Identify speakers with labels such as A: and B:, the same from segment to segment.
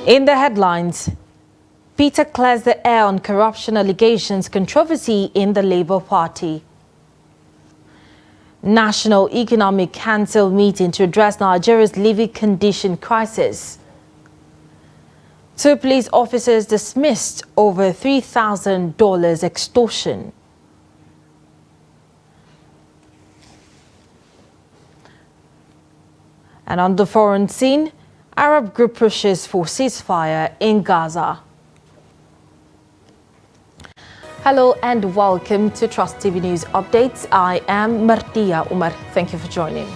A: In the headlines, Peter clears the air on corruption allegations controversy in the Labour Party. National Economic Council meeting to address Nigeria's living condition crisis. 2 police officers dismissed over $3,000 extortion. And on the foreign scene, Arab group pushes for ceasefire in Gaza. Hello and welcome to Trust TV News Updates. I am Martia Umar. Thank you for joining.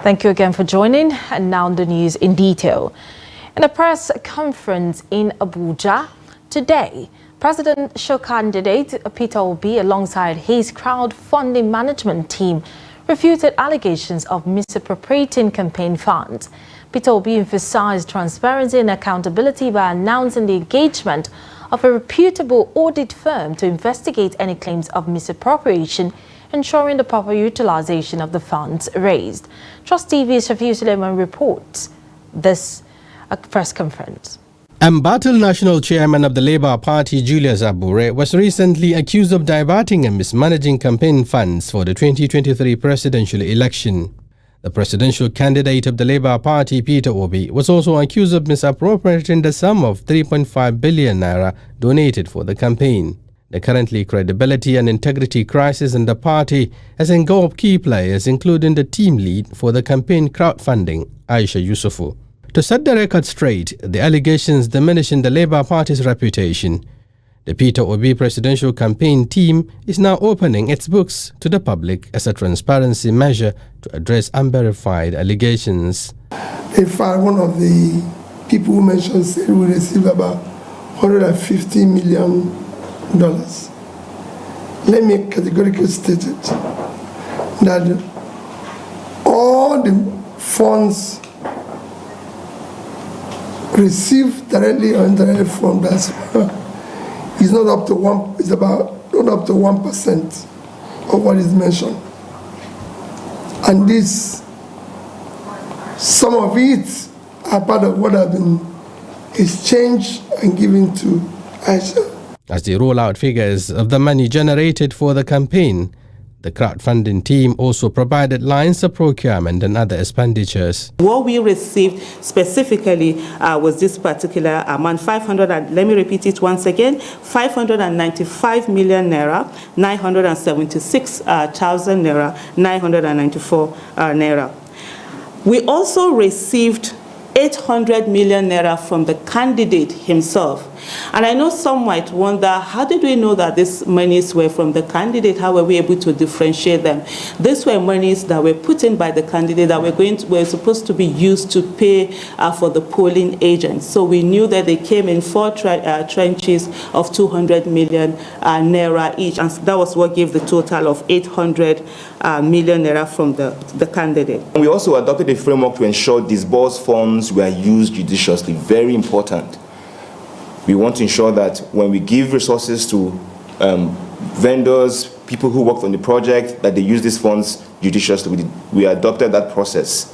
A: Thank you again for joining. And now the news in detail. In a press conference in Abuja today, presidential candidate Peter Obi, alongside his crowdfunding management team, refuted allegations of misappropriating campaign funds. Peter Obi emphasized transparency and accountability by announcing the engagement of a reputable audit firm to investigate any claims of misappropriation, ensuring the proper utilization of the funds raised. Trust TV's Shafiu Suleiman reports this press conference.
B: Embattled National Chairman of the Labour Party, Julius Abure, was recently accused of diverting and mismanaging campaign funds for the 2023 presidential election. The presidential candidate of the Labour Party, Peter Obi, was also accused of misappropriating the sum of 3.5 billion naira donated for the campaign. The currently credibility and integrity crisis in the party has engulfed key players, including the team lead for the campaign crowdfunding, Aisha Yusufu. To set the record straight, the allegations diminishing the Labour Party's reputation. The Peter Obi presidential campaign team is now opening its books to the public as a transparency measure to address unverified allegations.
C: In fact, one of the people who mentioned said we received about $150 million. Let me categorically state it that all the funds received directly or indirectly from that is not up to 1%, it's about not up to 1% of what is mentioned. And this, some of it are part of what have been exchanged and given to Aisha.
B: As they roll out figures of the money generated for the campaign, the crowdfunding team also provided lines of procurement and other expenditures.
D: What we received specifically was this particular amount, let me repeat it once again, 595 million naira, 976,000 naira, 994 naira. We also received 800 million naira from the candidate himself. And I know some might wonder, how did we know that these monies were from the candidate? How were we able to differentiate them? These were monies that were put in by the candidate that were supposed to be used to pay for the polling agents. So we knew that they came in 4 tranches of 200 million naira each. And that was what gave the total of 800 million naira from the candidate.
E: We also adopted a framework to ensure disbursed funds were used judiciously. Very important. We want to ensure that when we give resources to vendors, people who worked on the project, that they use these funds judiciously. We adopted that process.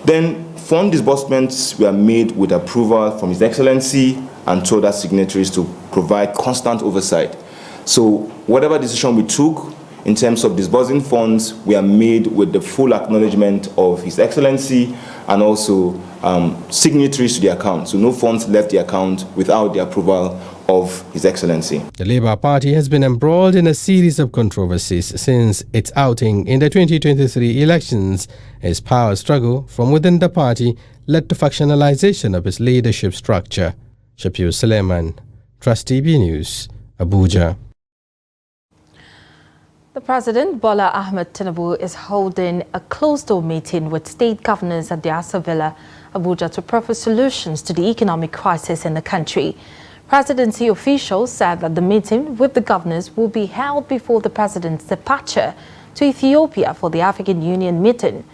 E: Then fund disbursements were made with approval from His Excellency and told our signatories to provide constant oversight. So whatever decision we took in terms of disbursing funds, we are made with the full acknowledgement of His Excellency and also signatories to the account. So no funds left the account without the approval of His Excellency.
B: The Labour Party has been embroiled in a series of controversies since its outing in the 2023 elections. Its power struggle from within the party led to factionalization of its leadership structure. Shafiu Suleiman, Trust TV News, Abuja.
A: The President, Bola Ahmed Tinubu, is holding a closed-door meeting with state governors at the Asa Villa, Abuja, to propose solutions to the economic crisis in the country. Presidency officials said that the meeting with the governors will be held before the president's departure to Ethiopia for the African Union meeting.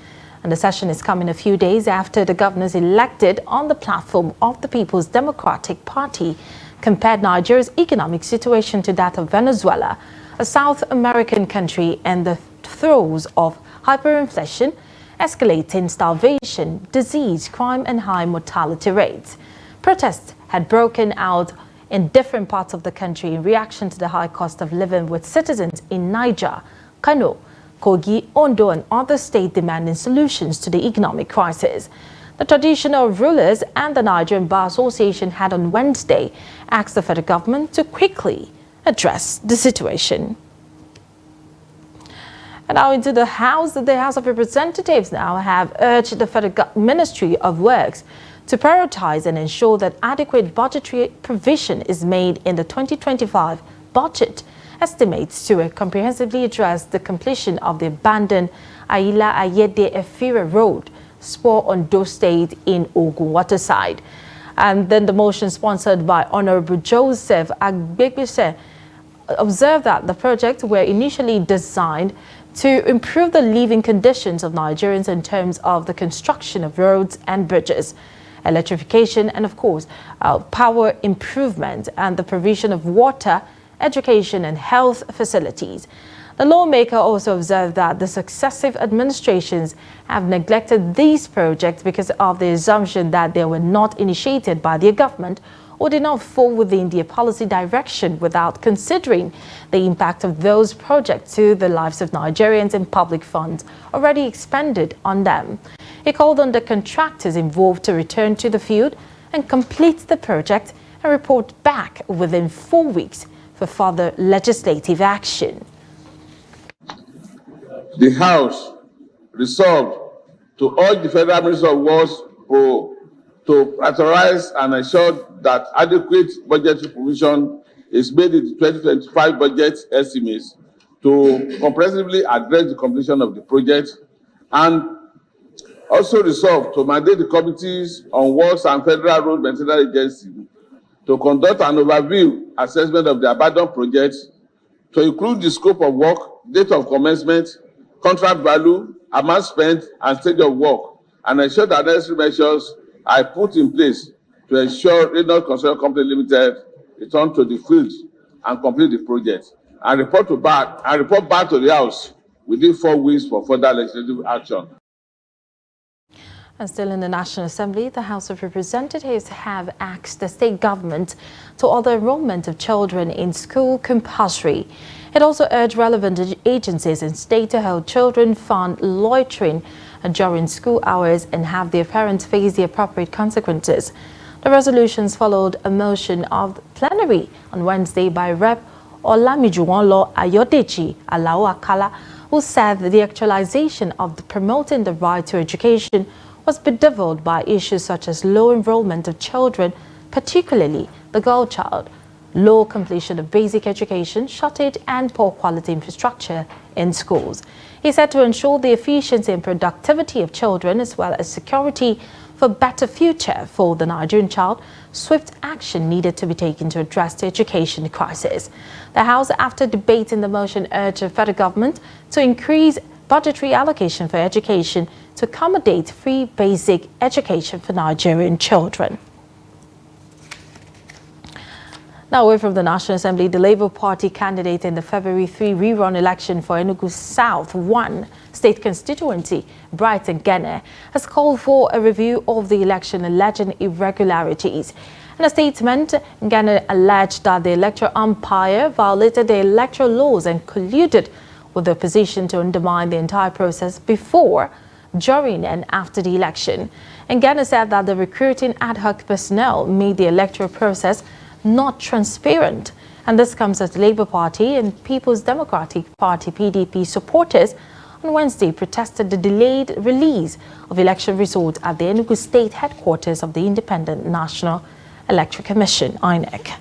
A: And the session is coming a few days after the governors elected on the platform of the People's Democratic Party compared Nigeria's economic situation to that of Venezuela, a South American country in the throes of hyperinflation, escalating starvation, disease, crime and high mortality rates. Protests had broken out in different parts of the country in reaction to the high cost of living, with citizens in Niger, Kano, Kogi, Ondo and other states demanding solutions to the economic crisis. The traditional rulers and the Nigerian Bar Association had on Wednesday asked the federal government to quickly address the situation. And now into the House of Representatives now have urged the Federal Ministry of Works to prioritize and ensure that adequate budgetary provision is made in the 2025 budget estimates to comprehensively address the completion of the abandoned Aila Ayede Efira Road, Spur Ondo State in Ogun Waterside. And then the motion sponsored by Honorable Joseph Agbegbese observed that the projects were initially designed to improve the living conditions of Nigerians in terms of the construction of roads and bridges, electrification, and of course, power improvement and the provision of water, education and health facilities. The lawmaker also observed that the successive administrations have neglected these projects because of the assumption that they were not initiated by the government or did not fall within their policy direction without considering the impact of those projects to the lives of Nigerians and public funds already expended on them. He called on the contractors involved to return to the field and complete the project and report back within 4 weeks for further legislative action.
F: The House resolved to urge the Federal Ministry of Works to authorize and ensure that adequate budgetary provision is made in the 2025 budget estimates to comprehensively address the completion of the project, and also resolved to mandate the committees on works and Federal Road Maintenance Agency to conduct an overview assessment of the abandoned projects to include the scope of work, date of commencement, contract value, amount spent, and stage of work, and ensure that necessary measures are put in place to ensure Reynolds Construction Company Limited return to the field and complete the project, and report back to the House within 4 weeks for further legislative action.
A: And still in the National Assembly, the House of Representatives have asked the state government to order enrollment of children in school compulsory. It also urged relevant agencies and state to hold children found loitering during school hours and have their parents face the appropriate consequences. The resolutions followed a motion of the plenary on Wednesday by Rep. Olamijuwonlo Ayodeji Alao Akala, who said that the actualization of promoting the right to education was bedeviled by issues such as low enrollment of children, particularly the girl child, low completion of basic education, shortage and poor quality infrastructure in schools. He said to ensure the efficiency and productivity of children as well as security for better future for the Nigerian child, swift action needed to be taken to address the education crisis. The House, after debating the motion, urged the federal government to increase budgetary allocation for education to accommodate free basic education for Nigerian children. Now away from the National Assembly, the Labour Party candidate in the February 3 rerun election for Enugu South 1 state constituency, Brighton Gene, has called for a review of the election alleging irregularities. In a statement, Gene alleged that the electoral umpire violated the electoral laws and colluded with the opposition to undermine the entire process before, during and after the election. And Gene said that the recruiting ad hoc personnel made the electoral process not transparent. And this comes as the Labour Party and People's Democratic Party (PDP) supporters on Wednesday protested the delayed release of election results at the Enugu State headquarters of the Independent National Electoral Commission (INEC).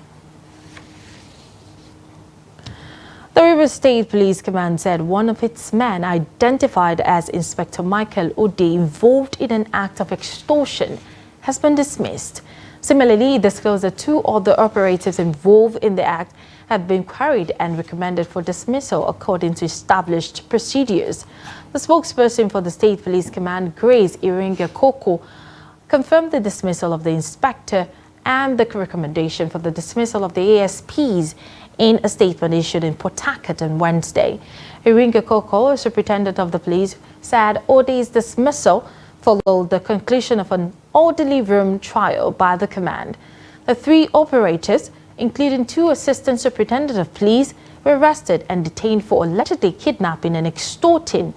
A: The Rivers State Police Command said one of its men, identified as Inspector Michael Ode, involved in an act of extortion, has been dismissed. Similarly, it disclosed that 2 other operatives involved in the act have been queried and recommended for dismissal according to established procedures. The spokesperson for the State Police Command, Grace Iringa Koko, confirmed the dismissal of the inspector and the recommendation for the dismissal of the ASPs in a statement issued in Port Harcourt on Wednesday. Iringa Koko, superintendent of the police, said Ode's dismissal followed the conclusion of an orderly room trial by the command. The 3 operators, including 2 assistant superintendents of police, were arrested and detained for allegedly kidnapping and extorting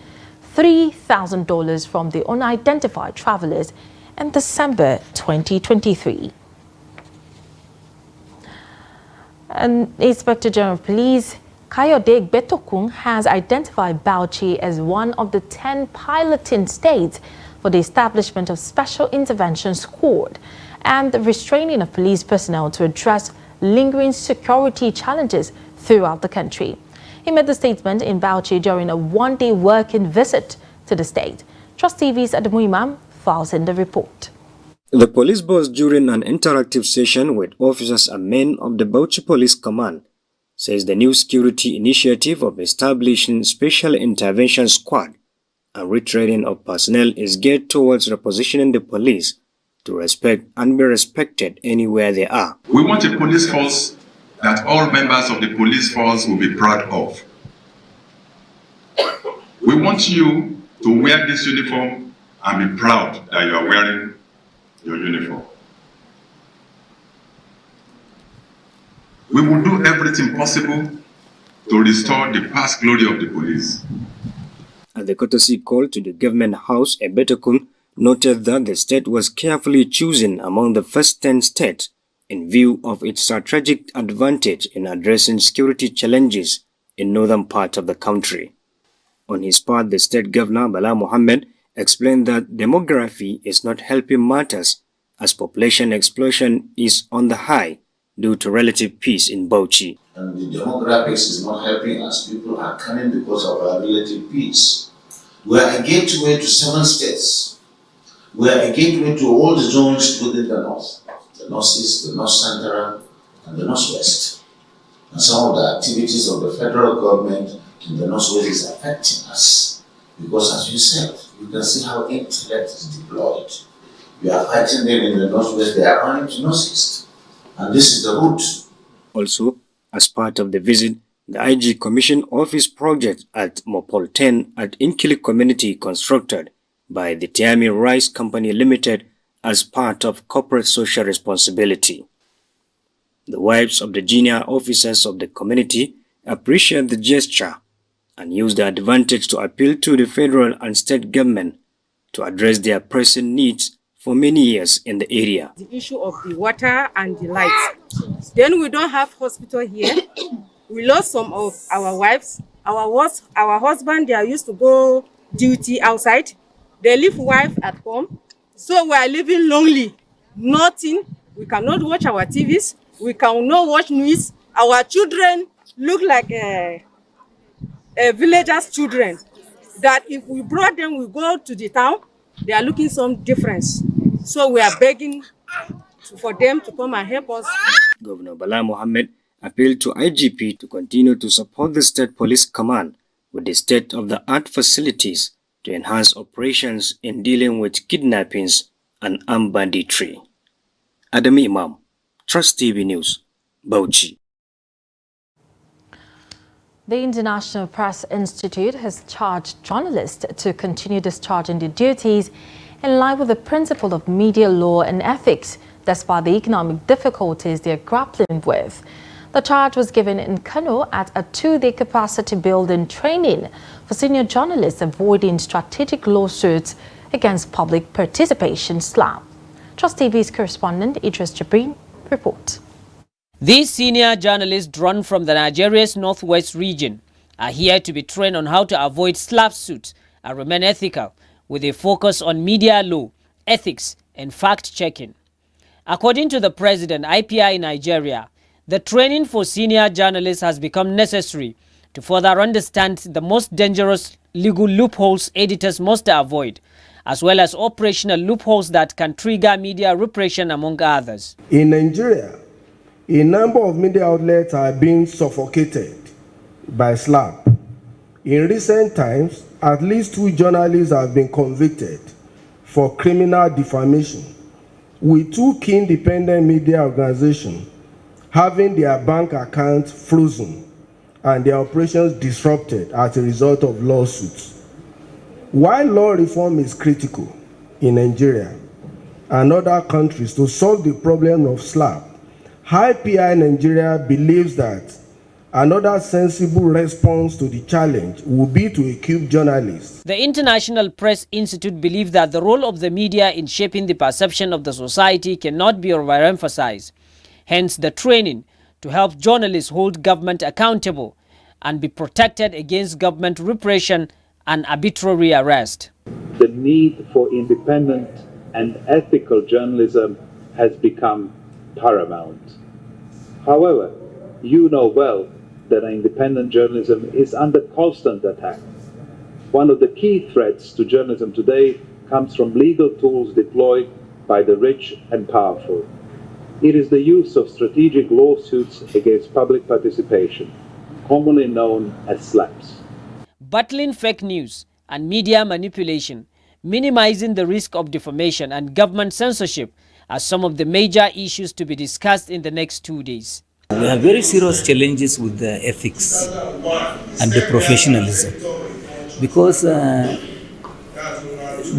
A: $3,000 from the unidentified travelers in December 2023. And Inspector General of Police Kayode Betokun has identified Bauchi as one of the 10 piloting states for the establishment of Special Intervention Squad and the restraining of police personnel to address lingering security challenges throughout the country. He made the statement in Bauchi during a one-day working visit to the state. Trust TV's Adamu Imam files in the report.
G: The police boss, during an interactive session with officers and men of the Bauchi Police Command, says the new security initiative of establishing Special Intervention Squad and retraining of personnel is geared towards repositioning the police to respect and be respected anywhere they are.
H: We want a police force that all members of the police force will be proud of. We want you to wear this uniform and be proud that you are wearing your uniform. We will do everything possible to restore the past glory of the police.
G: At the courtesy call to the government house, Ebetokun noted that the state was carefully chosen among the first 10 states in view of its strategic advantage in addressing security challenges in northern part of the country. On his part, the state governor, Bala Mohammed, explained that demography is not helping matters as population explosion is on the high due to relative peace in Bauchi.
I: And the demographics is not helping us. People are coming because of our relative peace. We are a gateway to 7 states. We are a gateway to all the zones within the north. The northeast, the north central, and the northwest. And some of the activities of the federal government in the northwest is affecting us. Because as you said, you can see how intellect is deployed. We are fighting them in the northwest, they are running to northeast. And this is the route.
G: Also, as part of the visit, the IG commissioned office project at Mopol 10 at Inkili community constructed by the Tiami Rice Company Limited as part of corporate social responsibility. The wives of the junior officers of the community appreciate the gesture and use the advantage to appeal to the federal and state government to address their pressing needs for many years in the area.
J: The issue of the water and the lights. Then we don't have hospital here. We lost some of our wives. Our husband, they are used to go duty outside. They leave wife at home. So we are living lonely. Nothing. We cannot watch our TVs. We cannot watch news. Our children look like villagers' children. That if we brought them, we go to the town, they are looking some difference. So we are begging for them to come and help us.
G: Governor Bala Mohammed appealed to IGP to continue to support the State Police Command with the state-of-the-art facilities to enhance operations in dealing with kidnappings and armed banditry. Adam Imam, Trust TV News, Bauchi.
A: The International Press Institute has charged journalists to continue discharging their duties in line with the principle of media law and ethics, despite the economic difficulties they are grappling with. The charge was given in Kano at a 2-day capacity building training for senior journalists avoiding strategic lawsuits against public participation slap. Trust TV's correspondent Idris Jabrin reports.
K: These senior journalists drawn from the Nigeria's northwest region are here to be trained on how to avoid slap suits and remain ethical, with a focus on media law, ethics, and fact-checking. According to the president, IPI in Nigeria, the training for senior journalists has become necessary to further understand the most dangerous legal loopholes editors must avoid, as well as operational loopholes that can trigger media repression, among others.
L: In Nigeria, a number of media outlets are being suffocated by slap. In recent times, at least 2 journalists have been convicted for criminal defamation, with 2 key independent media organizations having their bank accounts frozen and their operations disrupted as a result of lawsuits. While law reform is critical in Nigeria, and other countries to solve the problem of SLAP, High PI Nigeria believes that another sensible response to the challenge will be to equip journalists.
K: The International Press Institute believes that the role of the media in shaping the perception of the society cannot be overemphasized. Hence the training to help journalists hold government accountable and be protected against government repression and arbitrary arrest.
M: The need for independent and ethical journalism has become paramount. However, you know well that independent journalism is under constant attack. One of the key threats to journalism today comes from legal tools deployed by the rich and powerful. It is the use of strategic lawsuits against public participation, commonly known as slaps.
K: Battling fake news and media manipulation, minimizing the risk of defamation and government censorship are some of the major issues to be discussed in the next 2 days.
N: We have very serious challenges with the ethics and the professionalism, because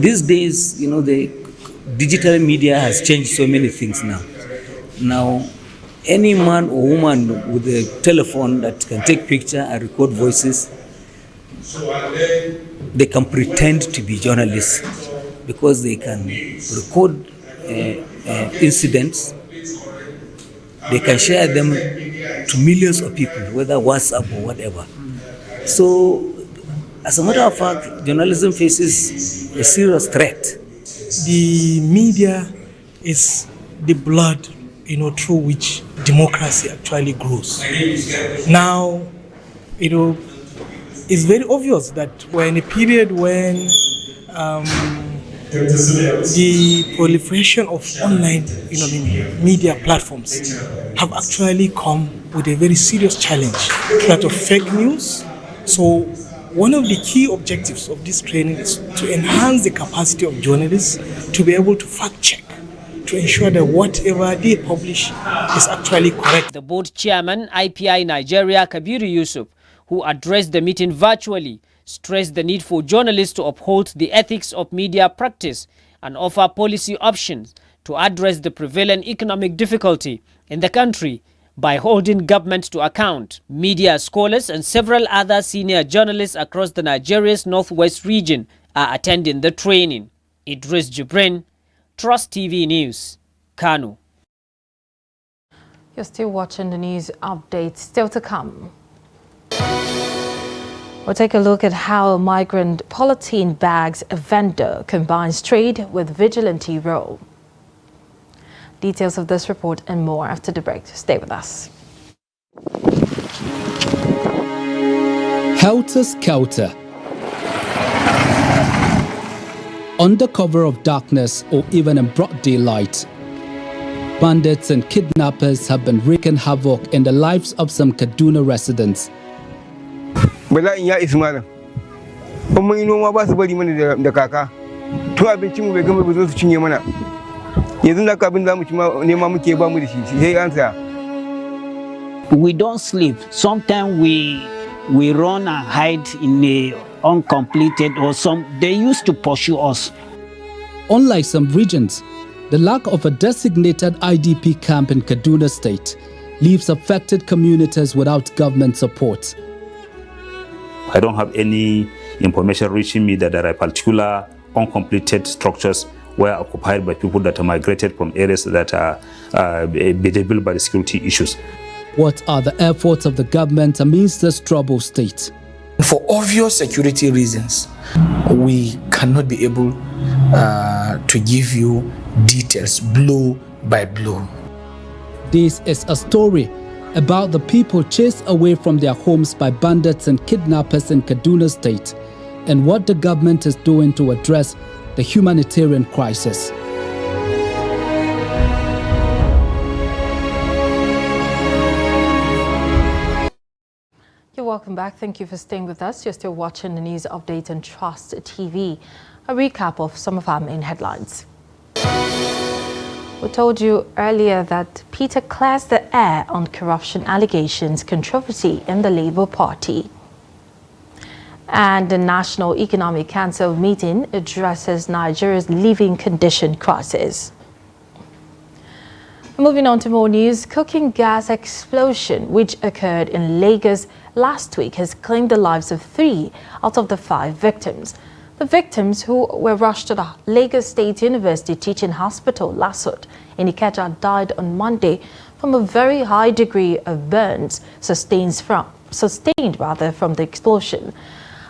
N: these days, the digital media has changed so many things now. Now, any man or woman with a telephone that can take picture and record voices, they can pretend to be journalists because they can record incidents. They can share them to millions of people, whether WhatsApp or whatever. So, as a matter of fact, journalism faces a serious threat.
O: The media is the blood, through which democracy actually grows. Now, it's very obvious that we're in a period when the proliferation of online, media platforms have actually come with a very serious challenge, that of fake news. So one of the key objectives of this training is to enhance the capacity of journalists to be able to fact check, to ensure that whatever they publish is actually correct.
K: The board chairman, IPI Nigeria, Kabiru Yusuf, who addressed the meeting virtually, stressed the need for journalists to uphold the ethics of media practice and offer policy options to address the prevalent economic difficulty in the country by holding government to account. Media scholars and several other senior journalists across the Nigeria's northwest region are attending the training. Idris Jibrin, Trust TV News, Kano.
A: You're still watching the news updates, still to come. We'll take a look at how a migrant polythene bags vendor combines trade with vigilante role. Details of this report and more after the break. Stay with us.
P: Helter-skelter. Under cover of darkness or even in broad daylight, bandits and kidnappers have been wreaking havoc in the lives of some Kaduna residents.
Q: Bala'in ya isa malam. Mun yi noma ba su bari mana da kaka. To abincin mu bai gama ba zo su cinye mana. Yanzu da abin da mu ci nema muke ba mu da shi sai an saya.
R: We don't sleep. Sometimes we run and hide in a uncompleted or they used to pursue us.
P: Unlike some regions, the lack of a designated IDP camp in Kaduna State leaves affected communities without government support.
S: I don't have any information reaching me that there are particular uncompleted structures were occupied by people that are migrated from areas that are bedeviled by the security issues.
P: What are the efforts of the government amidst this troubled state?
T: For obvious security reasons, we cannot be able to give you details blow by blow.
P: This is a story about the people chased away from their homes by bandits and kidnappers in Kaduna State and what the government is doing to address the humanitarian crisis.
A: You're welcome back. Thank you for staying with us. You're still watching the news update on Trust TV. A recap of some of our main headlines. We told you earlier that Peter clears the air on corruption allegations controversy in the Labour Party. And the National Economic Council meeting addresses Nigeria's living condition crisis. Moving on to more news, cooking gas explosion, which occurred in Lagos last week, has claimed the lives of 3 out of the 5 victims. The victims, who were rushed to the Lagos State University Teaching Hospital, LASUT, in Ikeja, died on Monday from a very high degree of burns sustained from the explosion.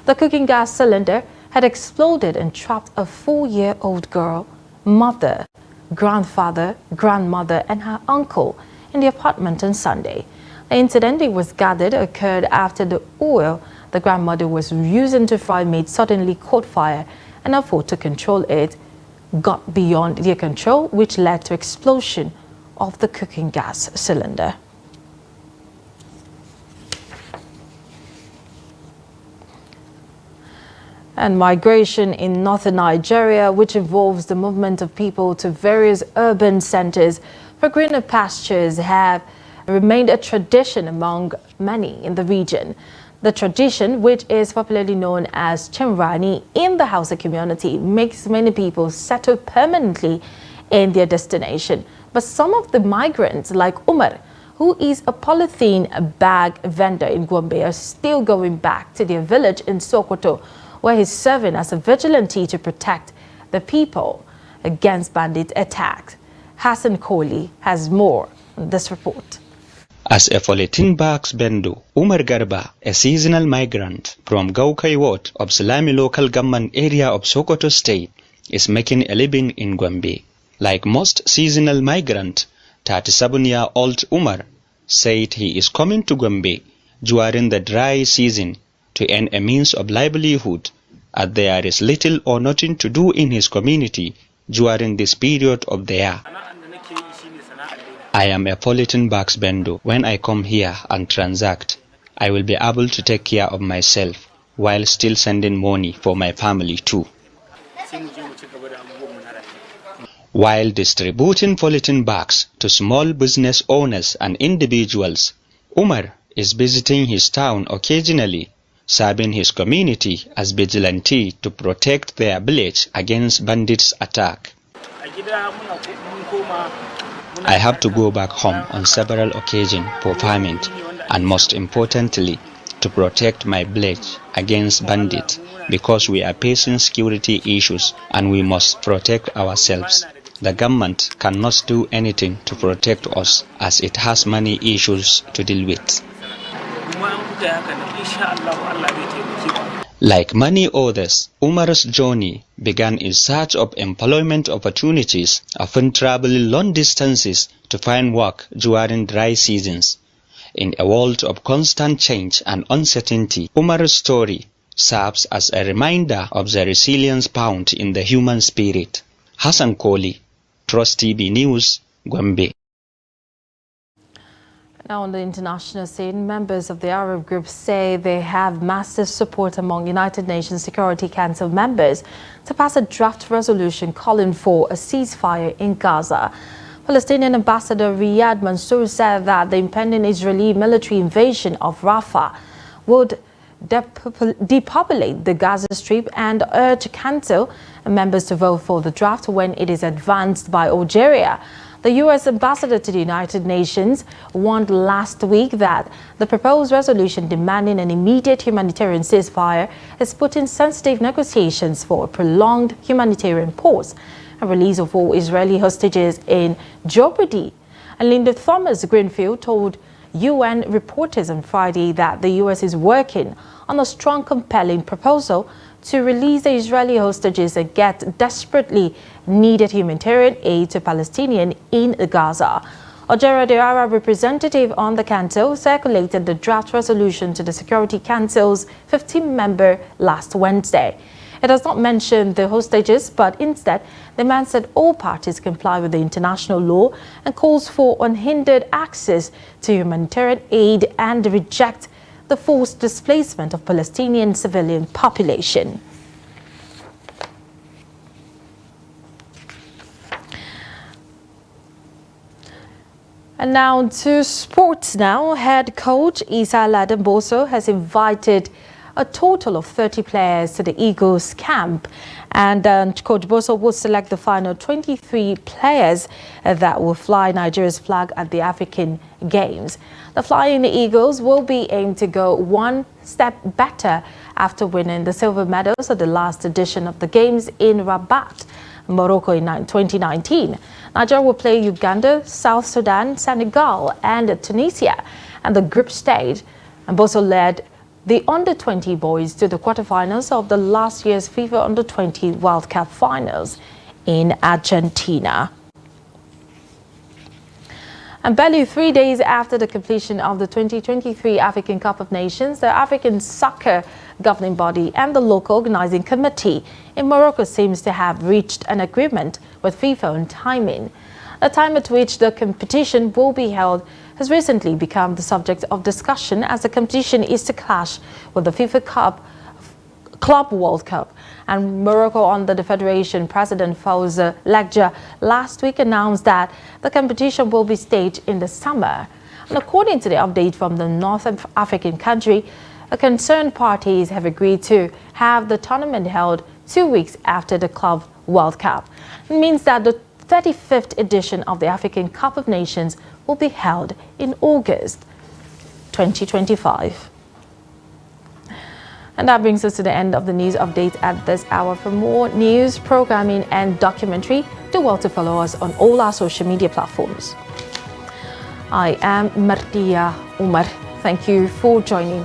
A: The cooking gas cylinder had exploded and trapped a 4-year-old girl, mother, grandfather, grandmother and her uncle in the apartment on Sunday. The incident, it was gathered, occurred after the oil the grandmother was using to fry meat suddenly caught fire, and effort to control it got beyond their control, which led to explosion of the cooking gas cylinder. And migration in northern Nigeria, which involves the movement of people to various urban centers for greener pastures, have remained a tradition among many in the region. The tradition, which is popularly known as Chimrani in the Hausa community, makes many people settle permanently in their destination. But some of the migrants, like Umar, who is a polythene bag vendor in Gombe, are still going back to their village in Sokoto, where he's serving as a vigilante to protect the people against bandit attacks. Hassan Kohli has more on this report.
U: As a polythene bags vendor, Umar Garba, a seasonal migrant from Gaukai Ward of Salami local government area of Sokoto State, is making a living in Gombe. Like most seasonal migrants, 37-year-old Umar said he is coming to Gombe during the dry season to earn a means of livelihood, as there is little or nothing to do in his community during this period of the year. I am a polythene bags vendor. When I come here and transact, I will be able to take care of myself while still sending money for my family too. While distributing polythene bags to small business owners and individuals, Umar is visiting his town occasionally, serving his community as vigilante to protect their village against bandits' attack. I have to go back home on several occasions for farming and most importantly to protect my village against bandits, because we are facing security issues and we must protect ourselves. The government cannot do anything to protect us as it has many issues to deal with. Like many others, Umar's journey began in search of employment opportunities, often traveling long distances to find work during dry seasons. In a world of constant change and uncertainty, Umar's story serves as a reminder of the resilience found in the human spirit. Hassan Kohli, Trust TV News, Gombe.
A: Now on the international scene, members of the Arab group say they have massive support among United Nations Security Council members to pass a draft resolution calling for a ceasefire in Gaza. Palestinian Ambassador Riyad Mansour said that the impending Israeli military invasion of Rafah would depopulate the Gaza Strip and urge Council members to vote for the draft when it is advanced by Algeria. The U.S. ambassador to the United Nations warned last week that the proposed resolution demanding an immediate humanitarian ceasefire is putting sensitive negotiations for a prolonged humanitarian pause and release of all Israeli hostages in jeopardy. And Linda Thomas Greenfield told UN reporters on Friday that the U.S. is working on a strong, compelling proposal to release the Israeli hostages and get desperately needed humanitarian aid to Palestinians in Gaza. Algeria, the Arab representative on the Council, circulated the draft resolution to the Security Council's 15-member last Wednesday. It does not mention the hostages, but instead demands that all parties comply with the international law and calls for unhindered access to humanitarian aid and reject the forced displacement of Palestinian civilian population. And now to sports now. Head coach Isa Ladamboso has invited a total of 30 players to the Eagles camp, and Coach Boso will select the final 23 players that will fly Nigeria's flag at the African Games. The Flying Eagles will be aimed to go one step better after winning the silver medals at the last edition of the Games in Rabat, Morocco in 2019. Nigeria will play Uganda, South Sudan, Senegal and Tunisia and the group stage, and Boso led the under-20 boys to the quarterfinals of the last year's FIFA Under-20 World Cup finals in Argentina. And barely 3 days after the completion of the 2023 African Cup of Nations, the African Soccer Governing Body and the local organizing committee in Morocco seems to have reached an agreement with FIFA on timing. The time at which the competition will be held has recently become the subject of discussion, as the competition is to clash with the FIFA Club World Cup. And Morocco, under the Federation President Fawza Legja, last week announced that the competition will be staged in the summer. And according to the update from the North African country, the concerned parties have agreed to have the tournament held 2 weeks after the Club World Cup. It means that the 35th edition of the African Cup of Nations will be held in August 2025. And that brings us to the end of the news update at this hour. For more news, programming and documentary, do well to follow us on all our social media platforms. I am Martia Umar. Thank you for joining.